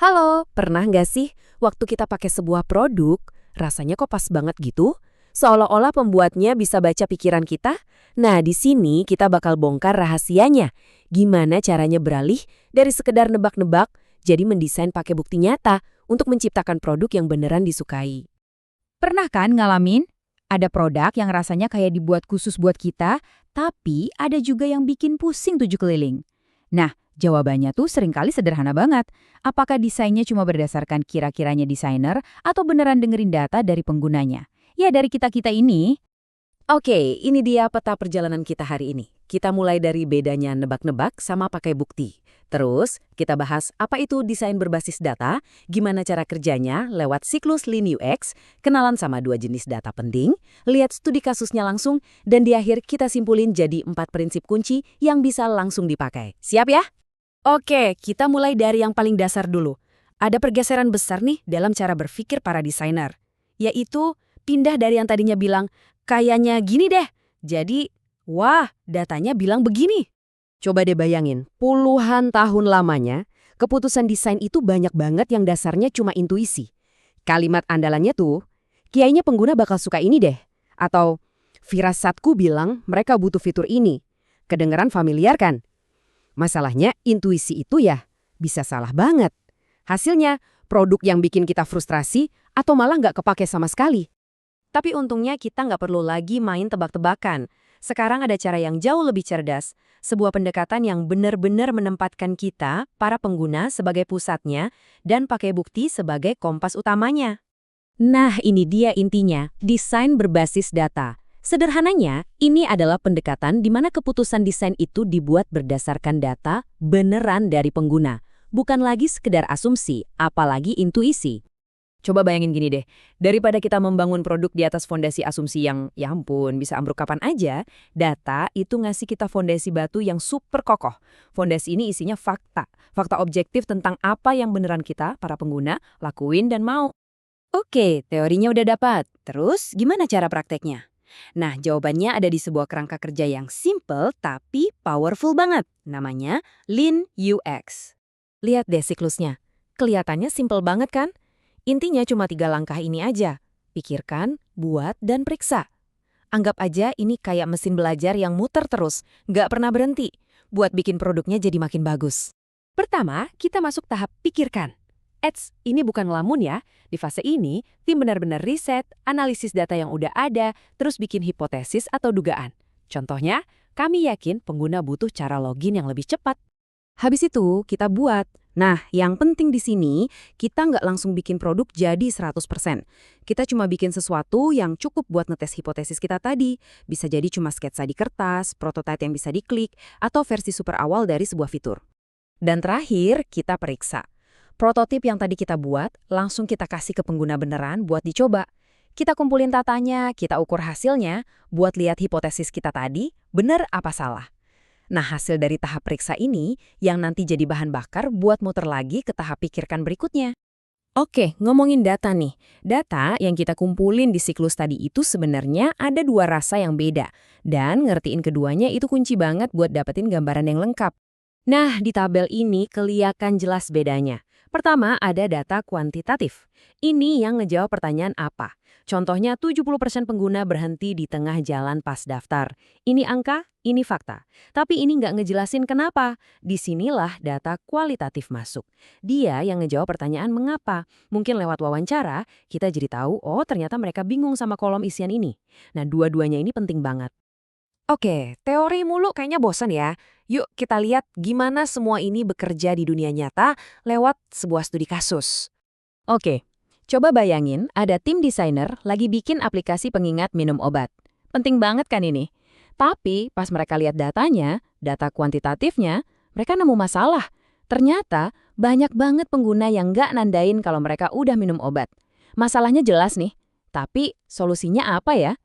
Halo, pernah nggak sih waktu kita pakai sebuah produk, rasanya kok pas banget gitu? Seolah-olah pembuatnya bisa baca pikiran kita? Nah, di sini kita bakal bongkar rahasianya. Gimana caranya beralih dari sekedar nebak-nebak, jadi mendesain pakai bukti nyata untuk menciptakan produk yang beneran disukai. Pernah kan ngalamin? Ada produk yang rasanya kayak dibuat khusus buat kita, tapi ada juga yang bikin pusing tujuh keliling. Nah, jawabannya tuh seringkali sederhana banget. Apakah desainnya cuma berdasarkan kira-kiranya desainer atau beneran dengerin data dari penggunanya? Ya dari kita-kita ini. Oke, ini dia peta perjalanan kita hari ini. Kita mulai dari bedanya nebak-nebak sama pakai bukti. Terus, kita bahas apa itu desain berbasis data, gimana cara kerjanya lewat siklus Lean UX, kenalan sama dua jenis data penting, lihat studi kasusnya langsung, dan di akhir kita simpulin jadi 4 prinsip kunci yang bisa langsung dipakai. Siap ya? Oke, kita mulai dari yang paling dasar dulu. Ada pergeseran besar nih dalam cara berpikir para desainer, yaitu pindah dari yang tadinya bilang, kayaknya gini deh. Jadi, wah, datanya bilang begini. Coba deh bayangin, puluhan tahun lamanya, keputusan desain itu banyak banget yang dasarnya cuma intuisi. Kalimat andalannya tuh, kayaknya pengguna bakal suka ini deh. Atau, firasatku bilang mereka butuh fitur ini. Kedengeran familiar kan? Masalahnya, intuisi itu ya bisa salah banget. Hasilnya, produk yang bikin kita frustrasi atau malah nggak kepake sama sekali. Tapi untungnya kita nggak perlu lagi main tebak-tebakan. Sekarang ada cara yang jauh lebih cerdas, sebuah pendekatan yang benar-benar menempatkan kita, para pengguna, sebagai pusatnya, dan pakai bukti sebagai kompas utamanya. Nah, ini dia intinya, desain berbasis data. Sederhananya, ini adalah pendekatan di mana keputusan desain itu dibuat berdasarkan data beneran dari pengguna, bukan lagi sekedar asumsi, apalagi intuisi. Coba bayangin gini deh, daripada kita membangun produk di atas fondasi asumsi yang, ya ampun, bisa ambruk kapan aja, data itu ngasih kita fondasi batu yang super kokoh. Fondasi ini isinya fakta, fakta objektif tentang apa yang beneran kita, para pengguna, lakuin dan mau. Oke, teorinya udah dapat. Terus, gimana cara prakteknya? Nah, jawabannya ada di sebuah kerangka kerja yang simple tapi powerful banget. Namanya Lean UX. Lihat deh siklusnya. Kelihatannya simple banget kan? Intinya cuma 3 langkah ini aja. Pikirkan, buat, dan periksa. Anggap aja ini kayak mesin belajar yang muter terus, nggak pernah berhenti, buat bikin produknya jadi makin bagus. Pertama, kita masuk tahap pikirkan. Ini bukan ngelamun ya. Di fase ini, tim benar-benar riset, analisis data yang udah ada, terus bikin hipotesis atau dugaan. Contohnya, kami yakin pengguna butuh cara login yang lebih cepat. Habis itu, kita buat. Nah, yang penting di sini, kita nggak langsung bikin produk jadi 100%. Kita cuma bikin sesuatu yang cukup buat ngetes hipotesis kita tadi. Bisa jadi cuma sketsa di kertas, prototipe yang bisa diklik, atau versi super awal dari sebuah fitur. Dan terakhir, kita periksa. Prototip yang tadi kita buat, langsung kita kasih ke pengguna beneran buat dicoba. Kita kumpulin datanya, kita ukur hasilnya, buat lihat hipotesis kita tadi, bener apa salah. Nah, hasil dari tahap periksa ini yang nanti jadi bahan bakar buat muter lagi ke tahap pikirkan berikutnya. Oke, ngomongin data nih. Data yang kita kumpulin di siklus tadi itu sebenarnya ada 2 rasa yang beda. Dan ngertiin keduanya itu kunci banget buat dapetin gambaran yang lengkap. Nah, di tabel ini kelihatan jelas bedanya. Pertama, ada data kuantitatif. Ini yang ngejawab pertanyaan apa. Contohnya 70% pengguna berhenti di tengah jalan pas daftar. Ini angka, ini fakta. Tapi ini nggak ngejelasin kenapa. Disinilah data kualitatif masuk. Dia yang ngejawab pertanyaan mengapa. Mungkin lewat wawancara, kita jadi tahu, oh ternyata mereka bingung sama kolom isian ini. Nah, dua-duanya ini penting banget. Oke, teori mulu kayaknya bosan ya. Yuk kita lihat gimana semua ini bekerja di dunia nyata lewat sebuah studi kasus. Oke, coba bayangin ada tim desainer lagi bikin aplikasi pengingat minum obat. Penting banget kan ini? Tapi pas mereka lihat datanya, data kuantitatifnya, mereka nemu masalah. Ternyata banyak banget pengguna yang nggak nandain kalau mereka udah minum obat. Masalahnya jelas nih, tapi solusinya apa ya?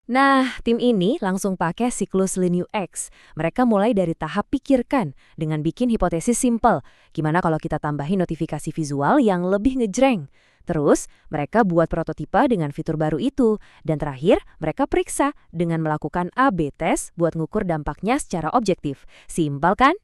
Nah, tim ini langsung pakai siklus Lean UX. Mereka mulai dari tahap pikirkan dengan bikin hipotesis simple. Gimana kalau kita tambahin notifikasi visual yang lebih ngejreng? Terus, mereka buat prototipe dengan fitur baru itu. Dan terakhir, mereka periksa dengan melakukan A/B test buat ngukur dampaknya secara objektif. Simpel kan?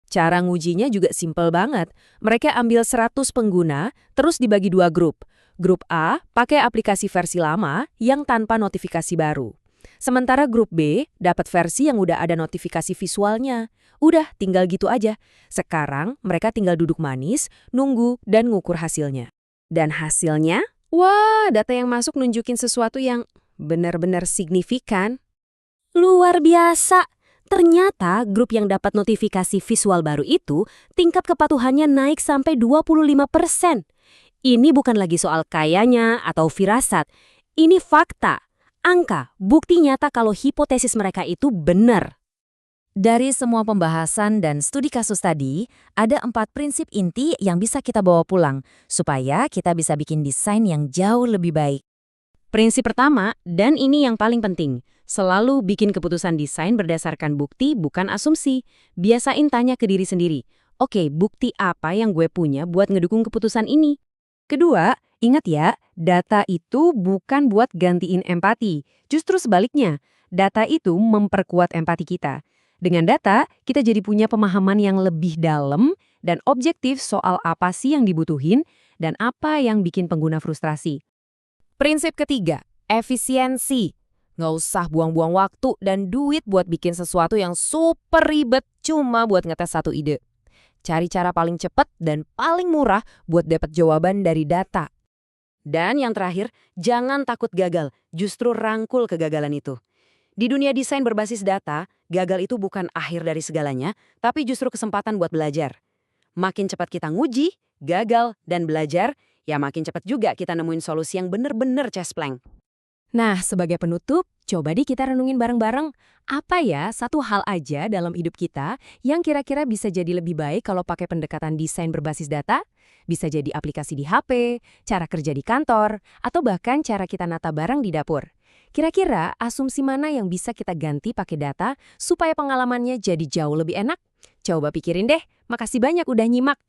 Cara ngujinya juga simpel banget. Mereka ambil 100 pengguna, terus dibagi 2 grup. Grup A pakai aplikasi versi lama yang tanpa notifikasi baru. Sementara grup B dapat versi yang udah ada notifikasi visualnya. Udah, tinggal gitu aja. Sekarang mereka tinggal duduk manis, nunggu, dan ngukur hasilnya. Dan hasilnya, wah, data yang masuk nunjukin sesuatu yang benar-benar signifikan. Luar biasa! Ternyata grup yang dapat notifikasi visual baru itu tingkat kepatuhannya naik sampai 25%. Ini bukan lagi soal kayanya atau firasat. Ini fakta. Angka, bukti nyata kalau hipotesis mereka itu benar. Dari semua pembahasan dan studi kasus tadi, ada 4 prinsip inti yang bisa kita bawa pulang, supaya kita bisa bikin desain yang jauh lebih baik. Prinsip pertama, dan ini yang paling penting, selalu bikin keputusan desain berdasarkan bukti bukan asumsi. Biasain tanya ke diri sendiri, oke, bukti apa yang gue punya buat ngedukung keputusan ini? Kedua, ingat ya, data itu bukan buat gantiin empati. Justru sebaliknya, data itu memperkuat empati kita. Dengan data, kita jadi punya pemahaman yang lebih dalam dan objektif soal apa sih yang dibutuhin dan apa yang bikin pengguna frustrasi. Prinsip ketiga, efisiensi. Nggak usah buang-buang waktu dan duit buat bikin sesuatu yang super ribet cuma buat ngetes satu ide. Cari cara paling cepat dan paling murah buat dapat jawaban dari data. Dan yang terakhir, jangan takut gagal, justru rangkul kegagalan itu. Di dunia desain berbasis data, gagal itu bukan akhir dari segalanya, tapi justru kesempatan buat belajar. Makin cepat kita nguji, gagal, dan belajar, ya makin cepat juga kita nemuin solusi yang bener-bener cespleng. Nah, sebagai penutup, coba deh kita renungin bareng-bareng. Apa ya satu hal aja dalam hidup kita yang kira-kira bisa jadi lebih baik kalau pakai pendekatan desain berbasis data? Bisa jadi aplikasi di HP, cara kerja di kantor, atau bahkan cara kita nata barang di dapur. Kira-kira asumsi mana yang bisa kita ganti pakai data supaya pengalamannya jadi jauh lebih enak? Coba pikirin deh. Makasih banyak udah nyimak.